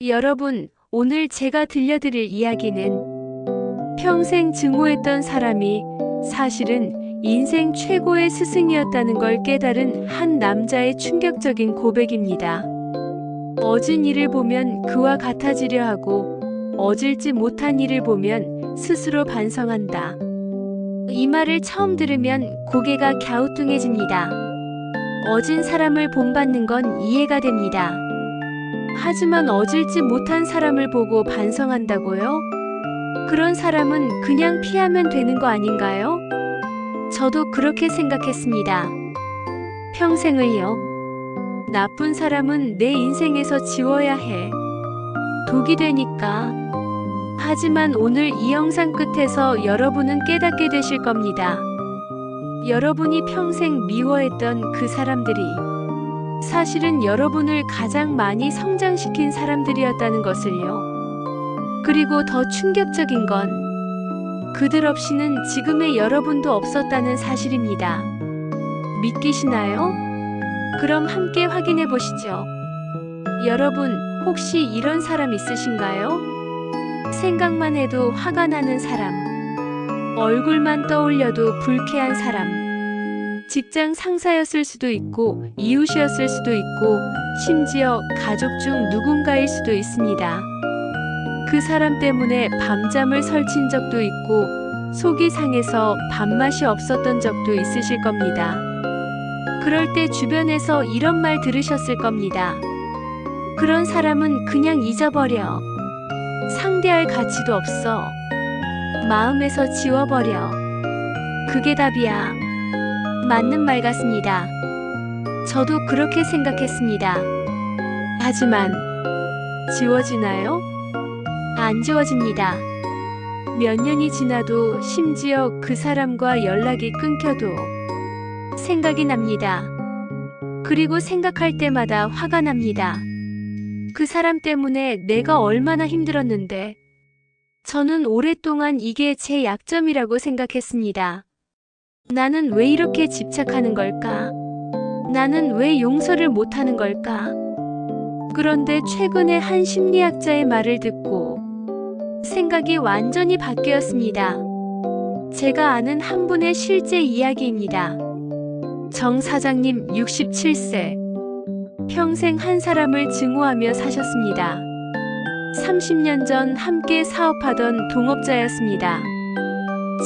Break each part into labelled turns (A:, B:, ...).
A: 여러분, 오늘 제가 들려드릴 이야기는 평생 증오했던 사람이 사실은 인생 최고의 스승이었다는 걸 깨달은 한 남자의 충격적인 고백입니다. 어진 일을 보면 그와 같아지려 하고 어질지 못한 일을 보면 스스로 반성한다. 이 말을 처음 들으면 고개가 갸우뚱해집니다. 어진 사람을 본받는 건 이해가 됩니다. 하지만 어질지 못한 사람을 보고 반성한다고요? 그런 사람은 그냥 피하면 되는 거 아닌가요? 저도 그렇게 생각했습니다. 평생을요. 나쁜 사람은 내 인생에서 지워야 해. 독이 되니까. 하지만 오늘 이 영상 끝에서 여러분은 깨닫게 되실 겁니다. 여러분이 평생 미워했던 그 사람들이 사실은 여러분을 가장 많이 성장시킨 사람들이었다는 것을요. 그리고 더 충격적인 건 그들 없이는 지금의 여러분도 없었다는 사실입니다. 믿기시나요? 그럼 함께 확인해 보시죠. 여러분, 혹시 이런 사람 있으신가요? 생각만 해도 화가 나는 사람, 얼굴만 떠올려도 불쾌한 사람, 직장 상사였을 수도 있고 이웃이었을 수도 있고 심지어 가족 중 누군가일 수도 있습니다. 그 사람 때문에 밤잠을 설친 적도 있고 속이 상해서 밥맛이 없었던 적도 있으실 겁니다. 그럴 때 주변에서 이런 말 들으셨을 겁니다. 그런 사람은 그냥 잊어버려. 상대할 가치도 없어. 마음에서 지워버려. 그게 답이야. 맞는 말 같습니다. 저도 그렇게 생각했습니다. 하지만 지워지나요? 안 지워집니다. 몇 년이 지나도 심지어 그 사람과 연락이 끊겨도 생각이 납니다. 그리고 생각할 때마다 화가 납니다. 그 사람 때문에 내가 얼마나 힘들었는데. 저는 오랫동안 이게 제 약점이라고 생각했습니다. 나는 왜 이렇게 집착하는 걸까? 나는 왜 용서를 못하는 걸까? 그런데 최근에 한 심리학자의 말을 듣고 생각이 완전히 바뀌었습니다. 제가 아는 한 분의 실제 이야기입니다. 정 사장님 67세. 평생 한 사람을 증오하며 사셨습니다. 30년 전 함께 사업하던 동업자였습니다.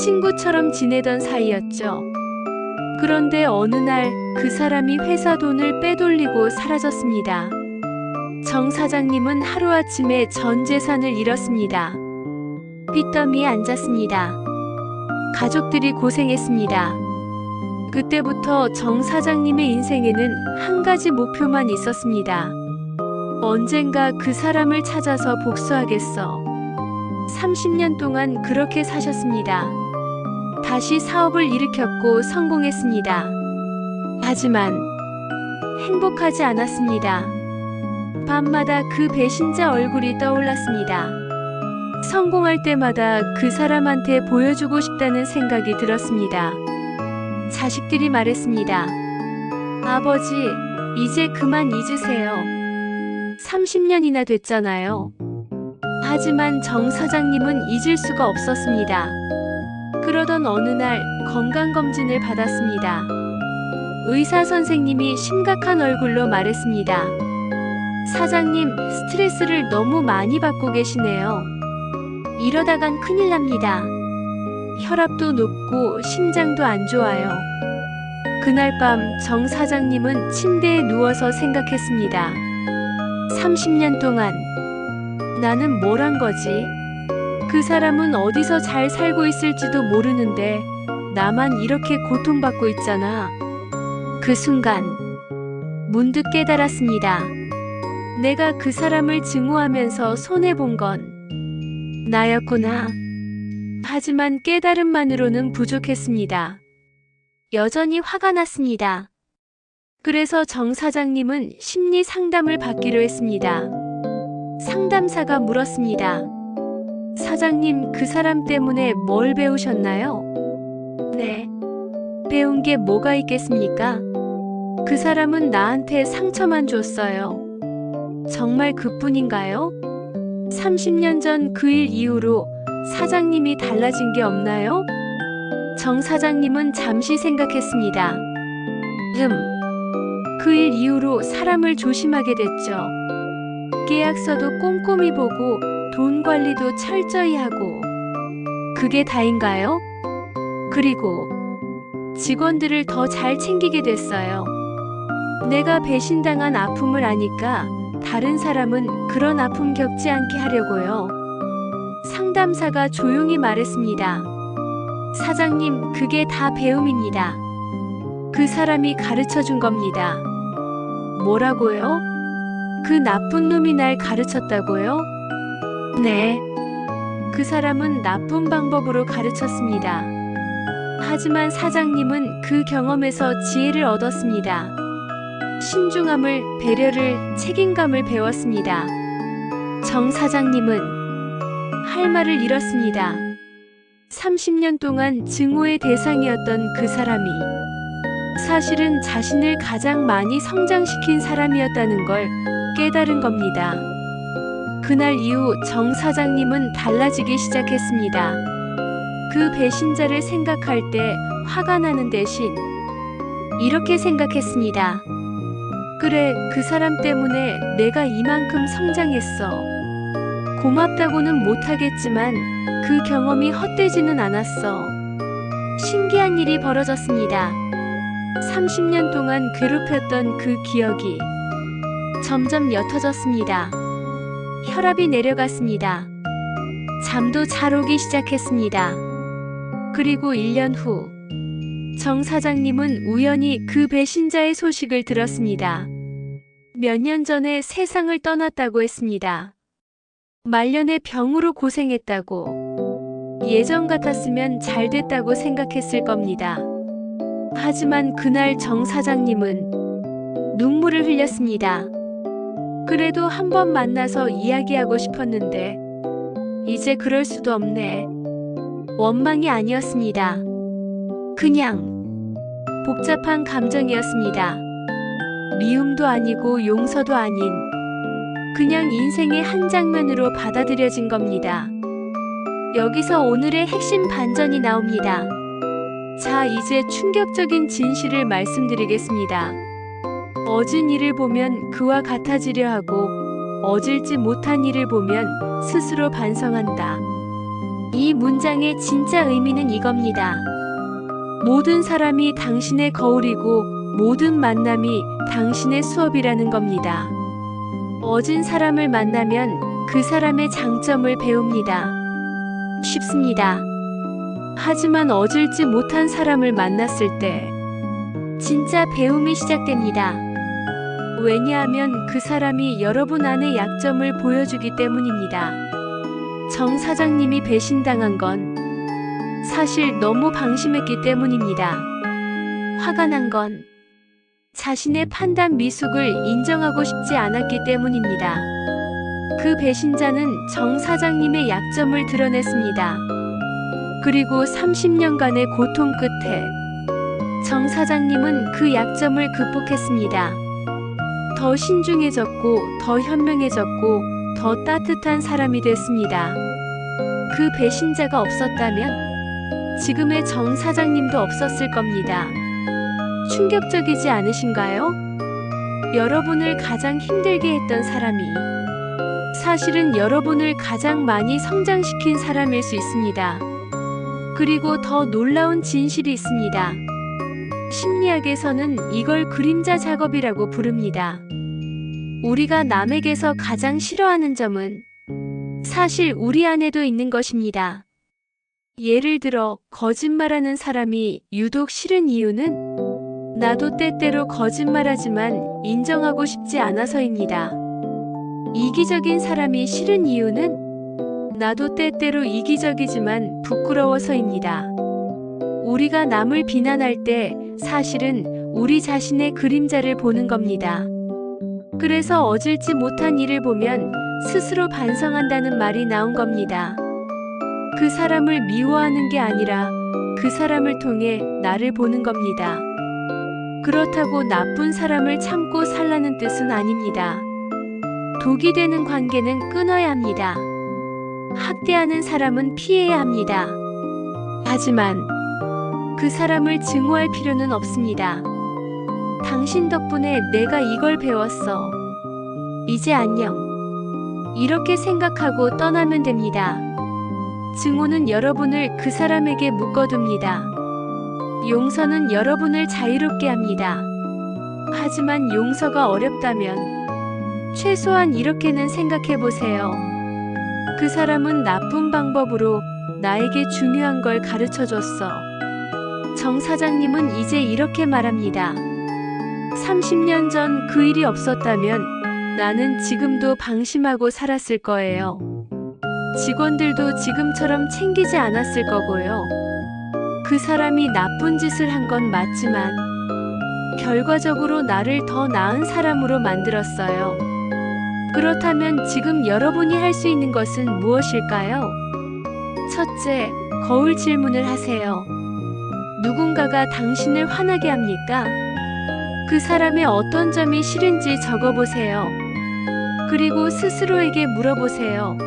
A: 친구처럼 지내던 사이였죠. 그런데 어느 날 그 사람이 회사 돈을 빼돌리고 사라졌습니다. 정 사장님은 하루아침에 전 재산을 잃었습니다. 빚더미에 앉았습니다. 가족들이 고생했습니다. 그때부터 정 사장님의 인생에는 한 가지 목표만 있었습니다. 언젠가 그 사람을 찾아서 복수하겠어. 30년 동안 그렇게 사셨습니다. 다시 사업을 일으켰고 성공했습니다. 하지만 행복하지 않았습니다. 밤마다 그 배신자 얼굴이 떠올랐습니다. 성공할 때마다 그 사람한테 보여주고 싶다는 생각이 들었습니다. 자식들이 말했습니다. 아버지, 이제 그만 잊으세요. 30년이나 됐잖아요. 하지만 정 사장님은 잊을 수가 없었습니다. 그러던 어느 날 건강검진을 받았습니다. 의사 선생님이 심각한 얼굴로 말했습니다. 사장님, 스트레스를 너무 많이 받고 계시네요. 이러다간 큰일 납니다. 혈압도 높고 심장도 안 좋아요. 그날 밤 정 사장님은 침대에 누워서 생각했습니다. 30년 동안 나는 뭘 한 거지? 그 사람은 어디서 잘 살고 있을지도 모르는데 나만 이렇게 고통받고 있잖아. 그 순간 문득 깨달았습니다. 내가 그 사람을 증오하면서 손해본 건 나였구나. 하지만 깨달음만으로는 부족했습니다. 여전히 화가 났습니다. 그래서 정 사장님은 심리 상담을 받기로 했습니다. 상담사가 물었습니다. 사장님, 그 사람 때문에 뭘 배우셨나요? 네. 배운 게 뭐가 있겠습니까? 그 사람은 나한테 상처만 줬어요. 정말 그뿐인가요? 30년 전 그 일 이후로 사장님이 달라진 게 없나요? 정 사장님은 잠시 생각했습니다. 그 일 이후로 사람을 조심하게 됐죠. 계약서도 꼼꼼히 보고 돈 관리도 철저히 하고. 그게 다인가요? 그리고 직원들을 더 잘 챙기게 됐어요. 내가 배신당한 아픔을 아니까 다른 사람은 그런 아픔 겪지 않게 하려고요. 상담사가 조용히 말했습니다. 사장님, 그게 다 배움입니다. 그 사람이 가르쳐 준 겁니다. 뭐라고요? 그 나쁜 놈이 날 가르쳤다고요? 네. 그 사람은 나쁜 방법으로 가르쳤습니다. 하지만 사장님은 그 경험에서 지혜를 얻었습니다. 신중함을, 배려를, 책임감을 배웠습니다. 정 사장님은 할 말을 잃었습니다. 30년 동안 증오의 대상이었던 그 사람이 사실은 자신을 가장 많이 성장시킨 사람이었다는 걸 깨달은 겁니다. 그날 이후 정 사장님은 달라지기 시작했습니다. 그 배신자를 생각할 때 화가 나는 대신 이렇게 생각했습니다. 그래, 그 사람 때문에 내가 이만큼 성장했어. 고맙다고는 못하겠지만 그 경험이 헛되지는 않았어. 신기한 일이 벌어졌습니다. 30년 동안 괴롭혔던 그 기억이 점점 옅어졌습니다. 혈압이 내려갔습니다. 잠도 잘 오기 시작했습니다. 그리고 1년 후 정 사장님은 우연히 그 배신자의 소식을 들었습니다. 몇 년 전에 세상을 떠났다고 했습니다. 말년에 병으로 고생했다고. 예전 같았으면 잘 됐다고 생각했을 겁니다. 하지만 그날 정 사장님은 눈물을 흘렸습니다. 그래도 한 번 만나서 이야기하고 싶었는데 이제 그럴 수도 없네. 원망이 아니었습니다. 그냥 복잡한 감정이었습니다. 미움도 아니고 용서도 아닌 그냥 인생의 한 장면으로 받아들여진 겁니다. 여기서 오늘의 핵심 반전이 나옵니다. 자, 이제 충격적인 진실을 말씀드리겠습니다. 어진 일을 보면 그와 같아지려 하고 어질지 못한 일을 보면 스스로 반성한다. 이 문장의 진짜 의미는 이겁니다. 모든 사람이 당신의 거울이고 모든 만남이 당신의 수업이라는 겁니다. 어진 사람을 만나면 그 사람의 장점을 배웁니다. 쉽습니다. 하지만 어질지 못한 사람을 만났을 때 진짜 배움이 시작됩니다. 왜냐하면 그 사람이 여러분 안의 약점을 보여주기 때문입니다. 정 사장님이 배신당한 건 사실 너무 방심했기 때문입니다. 화가 난 건 자신의 판단 미숙을 인정하고 싶지 않았기 때문입니다. 그 배신자는 정 사장님의 약점을 드러냈습니다. 그리고 30년간의 고통 끝에 정 사장님은 그 약점을 극복했습니다. 더 신중해졌고, 더 현명해졌고, 더 따뜻한 사람이 됐습니다. 그 배신자가 없었다면 지금의 정 사장님도 없었을 겁니다. 충격적이지 않으신가요? 여러분을 가장 힘들게 했던 사람이 사실은 여러분을 가장 많이 성장시킨 사람일 수 있습니다. 그리고 더 놀라운 진실이 있습니다. 심리학에서는 이걸 그림자 작업이라고 부릅니다. 우리가 남에게서 가장 싫어하는 점은 사실 우리 안에도 있는 것입니다. 예를 들어 거짓말하는 사람이 유독 싫은 이유는 나도 때때로 거짓말하지만 인정하고 싶지 않아서입니다. 이기적인 사람이 싫은 이유는 나도 때때로 이기적이지만 부끄러워서입니다. 우리가 남을 비난할 때 사실은 우리 자신의 그림자를 보는 겁니다. 그래서 어질지 못한 일을 보면 스스로 반성한다는 말이 나온 겁니다. 그 사람을 미워하는 게 아니라 그 사람을 통해 나를 보는 겁니다. 그렇다고 나쁜 사람을 참고 살라는 뜻은 아닙니다. 독이 되는 관계는 끊어야 합니다. 학대하는 사람은 피해야 합니다. 하지만 그 사람을 증오할 필요는 없습니다. 당신 덕분에 내가 이걸 배웠어. 이제 안녕. 이렇게 생각하고 떠나면 됩니다. 증오는 여러분을 그 사람에게 묶어둡니다. 용서는 여러분을 자유롭게 합니다. 하지만 용서가 어렵다면 최소한 이렇게는 생각해 보세요. 그 사람은 나쁜 방법으로 나에게 중요한 걸 가르쳐 줬어. 정 사장님은 이제 이렇게 말합니다. 30년 전 그 일이 없었다면 나는 지금도 방심하고 살았을 거예요. 직원들도 지금처럼 챙기지 않았을 거고요. 그 사람이 나쁜 짓을 한 건 맞지만 결과적으로 나를 더 나은 사람으로 만들었어요. 그렇다면 지금 여러분이 할 수 있는 것은 무엇일까요? 첫째, 거울 질문을 하세요. 누군가가 당신을 화나게 합니까? 그 사람의 어떤 점이 싫은지 적어보세요. 그리고 스스로에게 물어보세요.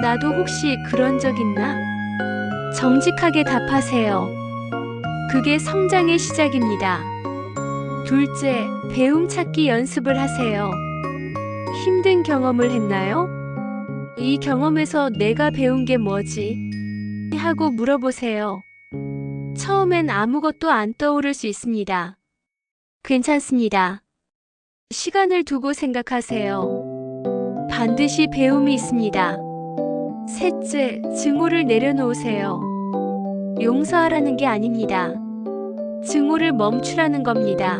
A: 나도 혹시 그런 적 있나? 정직하게 답하세요. 그게 성장의 시작입니다. 둘째, 배움 찾기 연습을 하세요. 힘든 경험을 했나요? 이 경험에서 내가 배운 게 뭐지? 하고 물어보세요. 처음엔 아무것도 안 떠오를 수 있습니다. 괜찮습니다. 시간을 두고 생각하세요. 반드시 배움이 있습니다. 셋째, 증오를 내려놓으세요. 용서하라는 게 아닙니다. 증오를 멈추라는 겁니다.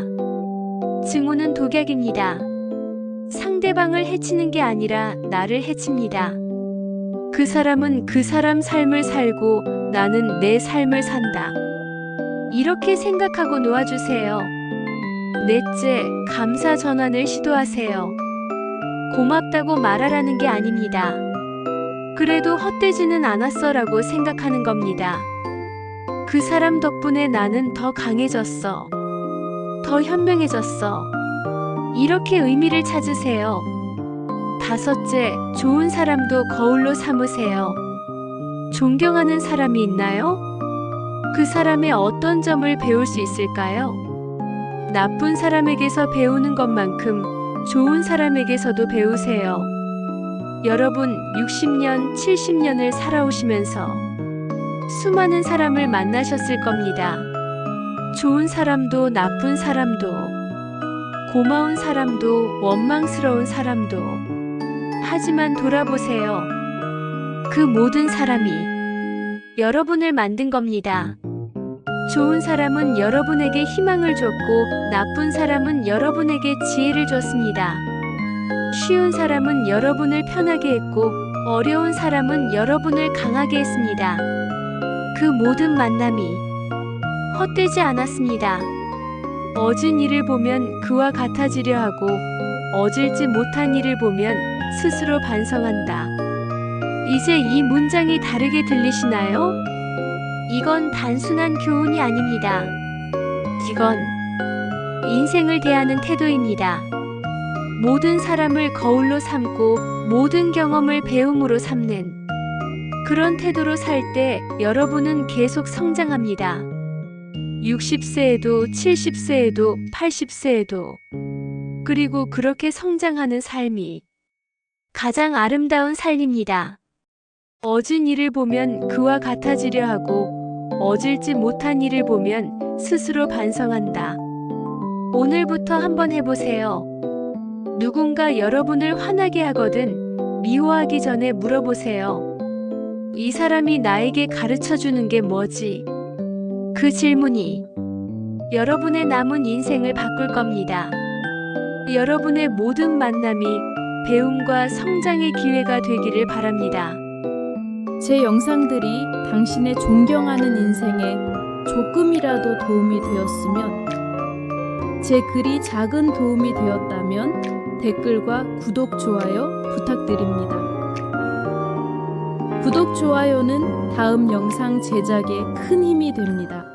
A: 증오는 독약입니다. 상대방을 해치는 게 아니라 나를 해칩니다. 그 사람은 그 사람 삶을 살고 나는 내 삶을 산다. 이렇게 생각하고 놓아주세요. 넷째, 감사 전환을 시도하세요. 고맙다고 말하라는 게 아닙니다. 그래도 헛되지는 않았어라고 생각하는 겁니다. 그 사람 덕분에 나는 더 강해졌어. 더 현명해졌어. 이렇게 의미를 찾으세요. 다섯째, 좋은 사람도 거울로 삼으세요. 존경하는 사람이 있나요? 그 사람의 어떤 점을 배울 수 있을까요? 나쁜 사람에게서 배우는 것만큼 좋은 사람에게서도 배우세요. 여러분 60년, 70년을 살아오시면서 수많은 사람을 만나셨을 겁니다. 좋은 사람도 나쁜 사람도, 고마운 사람도 원망스러운 사람도. 하지만 돌아보세요. 그 모든 사람이 여러분을 만든 겁니다. 좋은 사람은 여러분에게 희망을 줬고 나쁜 사람은 여러분에게 지혜를 줬습니다. 쉬운 사람은 여러분을 편하게 했고 어려운 사람은 여러분을 강하게 했습니다. 그 모든 만남이 헛되지 않았습니다. 얻은 일을 보면 그와 같아지려 하고 얻을지 못한 일을 보면 스스로 반성한다. 이제 이 문장이 다르게 들리시나요? 이건 단순한 교훈이 아닙니다. 이건 인생을 대하는 태도입니다. 모든 사람을 거울로 삼고 모든 경험을 배움으로 삼는 그런 태도로 살 때 여러분은 계속 성장합니다. 60세에도 70세에도 80세에도 그리고 그렇게 성장하는 삶이 가장 아름다운 삶입니다. 얻은 일을 보면 그와 같아지려 하고 얻을지 못한 일을 보면 스스로 반성한다. 오늘부터 한번 해보세요. 누군가 여러분을 화나게 하거든 미워하기 전에 물어보세요. 이 사람이 나에게 가르쳐 주는 게 뭐지? 그 질문이 여러분의 남은 인생을 바꿀 겁니다. 여러분의 모든 만남이 배움과 성장의 기회가 되기를 바랍니다.
B: 제 영상들이 당신의 존경하는 인생에 조금이라도 도움이 되었으면, 제 글이 작은 도움이 되었다면 댓글과 구독, 좋아요 부탁드립니다. 구독, 좋아요는 다음 영상 제작에 큰 힘이 됩니다.